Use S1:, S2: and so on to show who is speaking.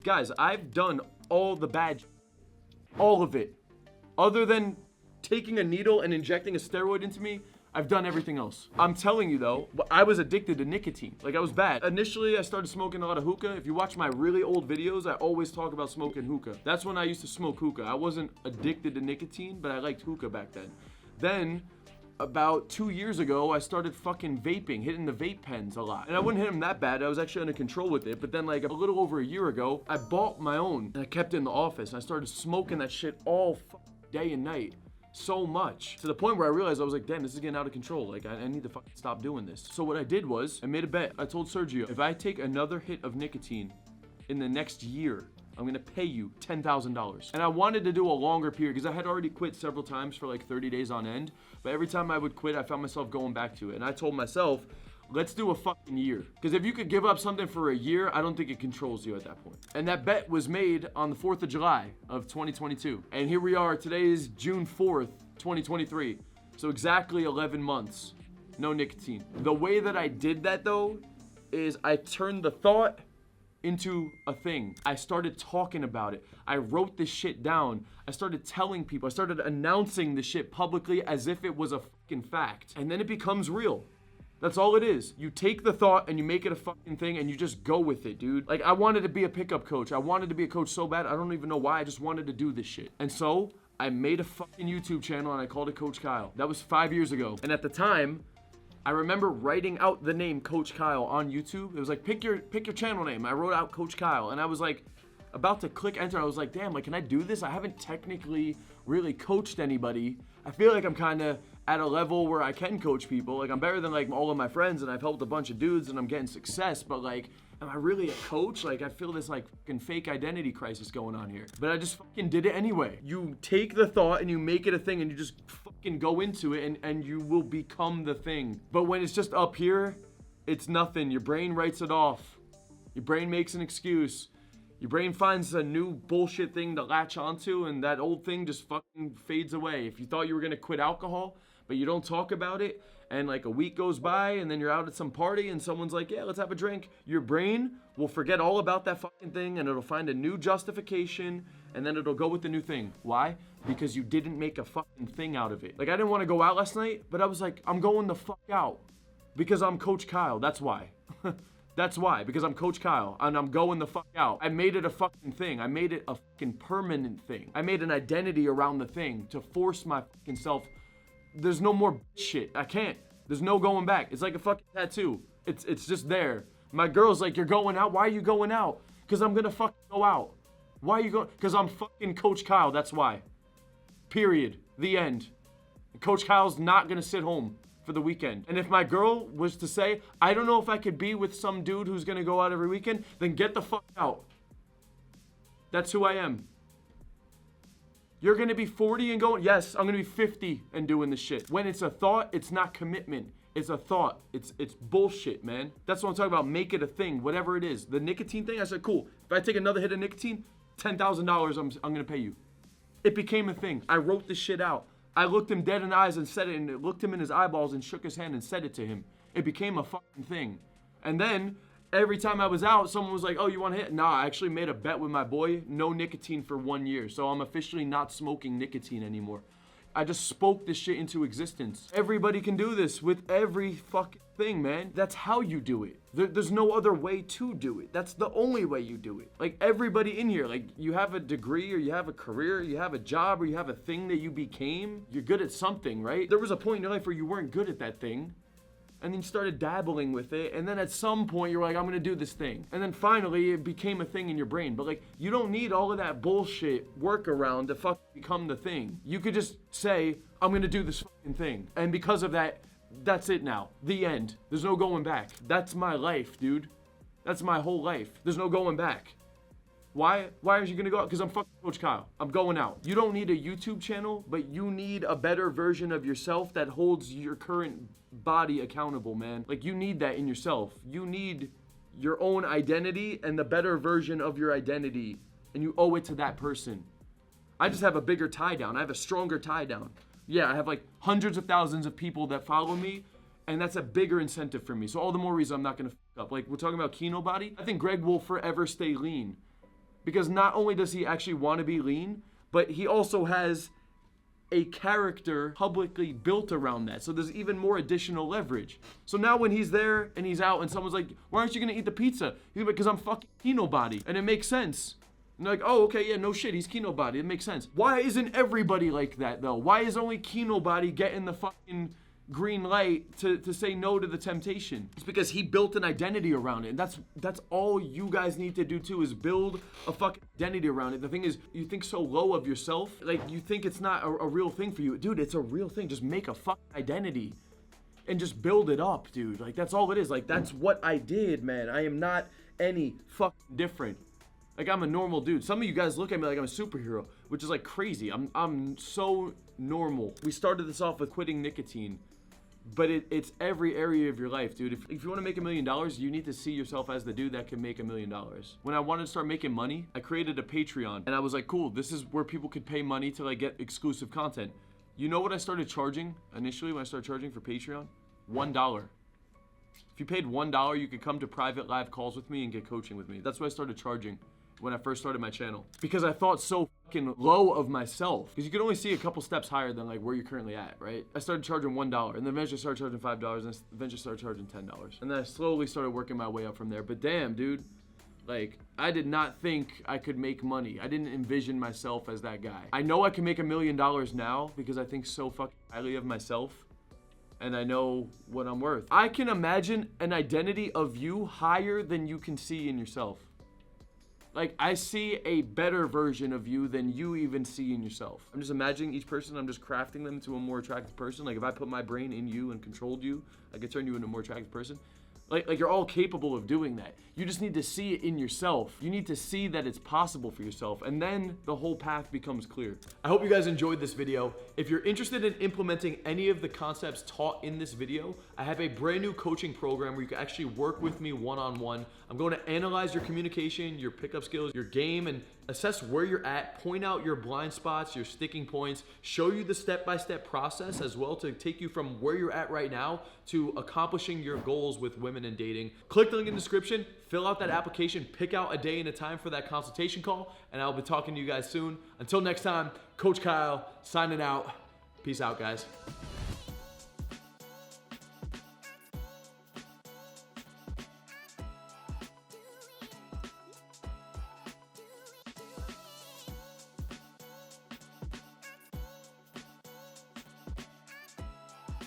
S1: Guys, I've done all the bad, all of it. Other than taking a needle and injecting a steroid into me, I've done everything else. I'm telling you though, I was addicted to nicotine. Like, I was bad. Initially, I started smoking a lot of hookah. If you watch my really old videos, I always talk about smoking hookah. That's when I used to smoke hookah. I wasn't addicted to nicotine, but I liked hookah back then. Then, about 2 years ago, I started fucking vaping, hitting the vape pens a lot. And I wouldn't hit them that bad. I was actually under control with it. But then like a little over a year ago, I bought my own and I kept it in the office. And I started smoking that shit all day and night. So much. To the point where I realized I was like, damn, this is getting out of control. Like, I need to fucking stop doing this. So what I did was, I made a bet. I told Sergio, if I take another hit of nicotine in the next year, I'm gonna pay you $10,000. And I wanted to do a longer period because I had already quit several times for like 30 days on end. But every time I would quit, I found myself going back to it. And I told myself, let's do a fucking year. Because if you could give up something for a year, I don't think it controls you at that point. And that bet was made on the 4th of July of 2022. And here we are, today is June 4th, 2023. So exactly 11 months, no nicotine. The way that I did that though, is I turned the thought into a thing. I started talking about it. I wrote this shit down. I started telling people. I started announcing the shit publicly as if it was a fucking fact. And then it becomes real. That's all it is. You take the thought and you make it a fucking thing and you just go with it, dude. Like, I wanted to be a pickup coach. I wanted to be a coach so bad. I don't even know why. I just wanted to do this shit. And so I made a fucking YouTube channel and I called it Coach Kyle. That was 5 years ago. And at the time, I remember writing out the name Coach Kyle on YouTube. It was like, pick your channel name. I wrote out Coach Kyle and I was like, about to click enter. I was like, damn, like, can I do this? I haven't technically really coached anybody. I feel like I'm kind of at a level where I can coach people. Like, I'm better than like all of my friends and I've helped a bunch of dudes and I'm getting success, but like, am I really a coach? Like, I feel this like fucking fake identity crisis going on here. But I just fucking did it anyway. You take the thought and you make it a thing and you just fucking go into it and you will become the thing. But when it's just up here, it's nothing. Your brain writes it off. Your brain makes an excuse. Your brain finds a new bullshit thing to latch onto and that old thing just fucking fades away. If you thought you were gonna quit alcohol, but you don't talk about it, and like a week goes by and then you're out at some party and someone's like, yeah, let's have a drink, your brain will forget all about that fucking thing and it'll find a new justification and then it'll go with the new thing. Why? Because you didn't make a fucking thing out of it. Like, I didn't want to go out last night, but I was like, I'm going the fuck out because I'm Coach Kyle. That's why. That's why, because I'm Coach Kyle and I'm going the fuck out. I made it a fucking thing. I made it a fucking permanent thing. I made an identity around the thing to force my fucking self. There's no more shit. I can't. There's no going back. It's like a fucking tattoo. It's just there. My girl's like, you're going out? Why are you going out? Because I'm gonna fucking go out. Why are you going? Because I'm fucking Coach Kyle. That's why. Period. The end. Coach Kyle's not gonna sit home for the weekend. And if my girl was to say, I don't know if I could be with some dude who's gonna go out every weekend, then get the fuck out. That's who I am. You're gonna be 40 and going, yes, I'm gonna be 50 and doing this shit. When it's a thought, it's not commitment. It's a thought. It's bullshit, man. That's what I'm talking about. Make it a thing, whatever it is. The nicotine thing, I said, cool. If I take another hit of nicotine, $10,000 I'm gonna pay you. It became a thing. I wrote this shit out. I looked him dead in the eyes and said it, and looked him in his eyeballs and shook his hand and said it to him. It became a fucking thing. And then every time I was out, someone was like, oh, you want to hit? Nah, I actually made a bet with my boy, no nicotine for 1 year. So I'm officially not smoking nicotine anymore. I just spoke this shit into existence. Everybody can do this with every fucking thing, man. That's how you do it. There's no other way to do it. That's the only way you do it. Like, everybody in here, like, you have a degree or you have a career, you have a job or you have a thing that you became. You're good at something, right? There was a point in your life where you weren't good at that thing. And then you started dabbling with it, and then at some point you're like, I'm gonna do this thing. And then finally it became a thing in your brain. But like, you don't need all of that bullshit workaround to fucking become the thing. You could just say, I'm gonna do this fucking thing. And because of that, that's it now. The end. There's no going back. That's my life, dude. That's my whole life. There's no going back. Why are you gonna go out? Because I'm fucking Coach Kyle. I'm going out. You don't need a YouTube channel, but you need a better version of yourself that holds your current body accountable, man. Like, you need that in yourself. You need your own identity and the better version of your identity, and you owe it to that person. I just have a bigger tie down. I have a stronger tie down. Yeah, I have like hundreds of thousands of people that follow me, and that's a bigger incentive for me. So all the more reason I'm not gonna fuck up. Like, we're talking about Kino body. I think Greg will forever stay lean. Because not only does he actually want to be lean, but he also has a character publicly built around that. So there's even more additional leverage. So now when he's there and he's out and someone's like, why aren't you gonna eat the pizza? He's like, because I'm fucking Kino body. And it makes sense. And they're like, oh, okay, yeah, no shit, he's Kino body. It makes sense. Why isn't everybody like that though? Why is only Kino body getting the fucking green light to say no to the temptation? It's because he built an identity around it. And that's all you guys need to do too, is build a fucking identity around it. The thing is, you think so low of yourself, like you think it's not a real thing for you. Dude, it's a real thing. Just make a fucking identity and just build it up, dude. Like that's all it is. Like that's what I did, man. I am not any fucking different. Like I'm a normal dude. Some of you guys look at me like I'm a superhero, which is like crazy. I'm so normal. We started this off with quitting nicotine. But it's every area of your life, dude. If you want to make $1 million, you need to see yourself as the dude that can make $1 million. When I wanted to start making money, I created a Patreon. And I was like, cool, this is where people could pay money to like get exclusive content. You know what I started charging initially when I started charging for Patreon? $1. If you paid $1, you could come to private live calls with me and get coaching with me. That's what I started charging when I first started my channel. Because I thought so fucking low of myself. Because you could only see a couple steps higher than like where you're currently at, right? I started charging $1, and then eventually started charging $5, and eventually started charging $10. And then I slowly started working my way up from there. But damn, dude, like I did not think I could make money. I didn't envision myself as that guy. I know I can make $1 million now because I think so fucking highly of myself. And I know what I'm worth. I can imagine an identity of you higher than you can see in yourself. Like, I see a better version of you than you even see in yourself. I'm just imagining each person, I'm just crafting them to a more attractive person. Like, if I put my brain in you and controlled you, I could turn you into a more attractive person. Like you're all capable of doing that. You just need to see it in yourself. You need to see that it's possible for yourself, and then the whole path becomes clear. I hope you guys enjoyed this video. If you're interested in implementing any of the concepts taught in this video, I have a brand new coaching program where you can actually work with me one-on-one. I'm going to analyze your communication, your pickup skills, your game, and assess where you're at, point out your blind spots, your sticking points, show you the step-by-step process as well to take you from where you're at right now to accomplishing your goals with women and dating. Click the link in the description, fill out that application, pick out a day and a time for that consultation call, and I'll be talking to you guys soon. Until next time, Coach Kyle signing out. Peace out, guys.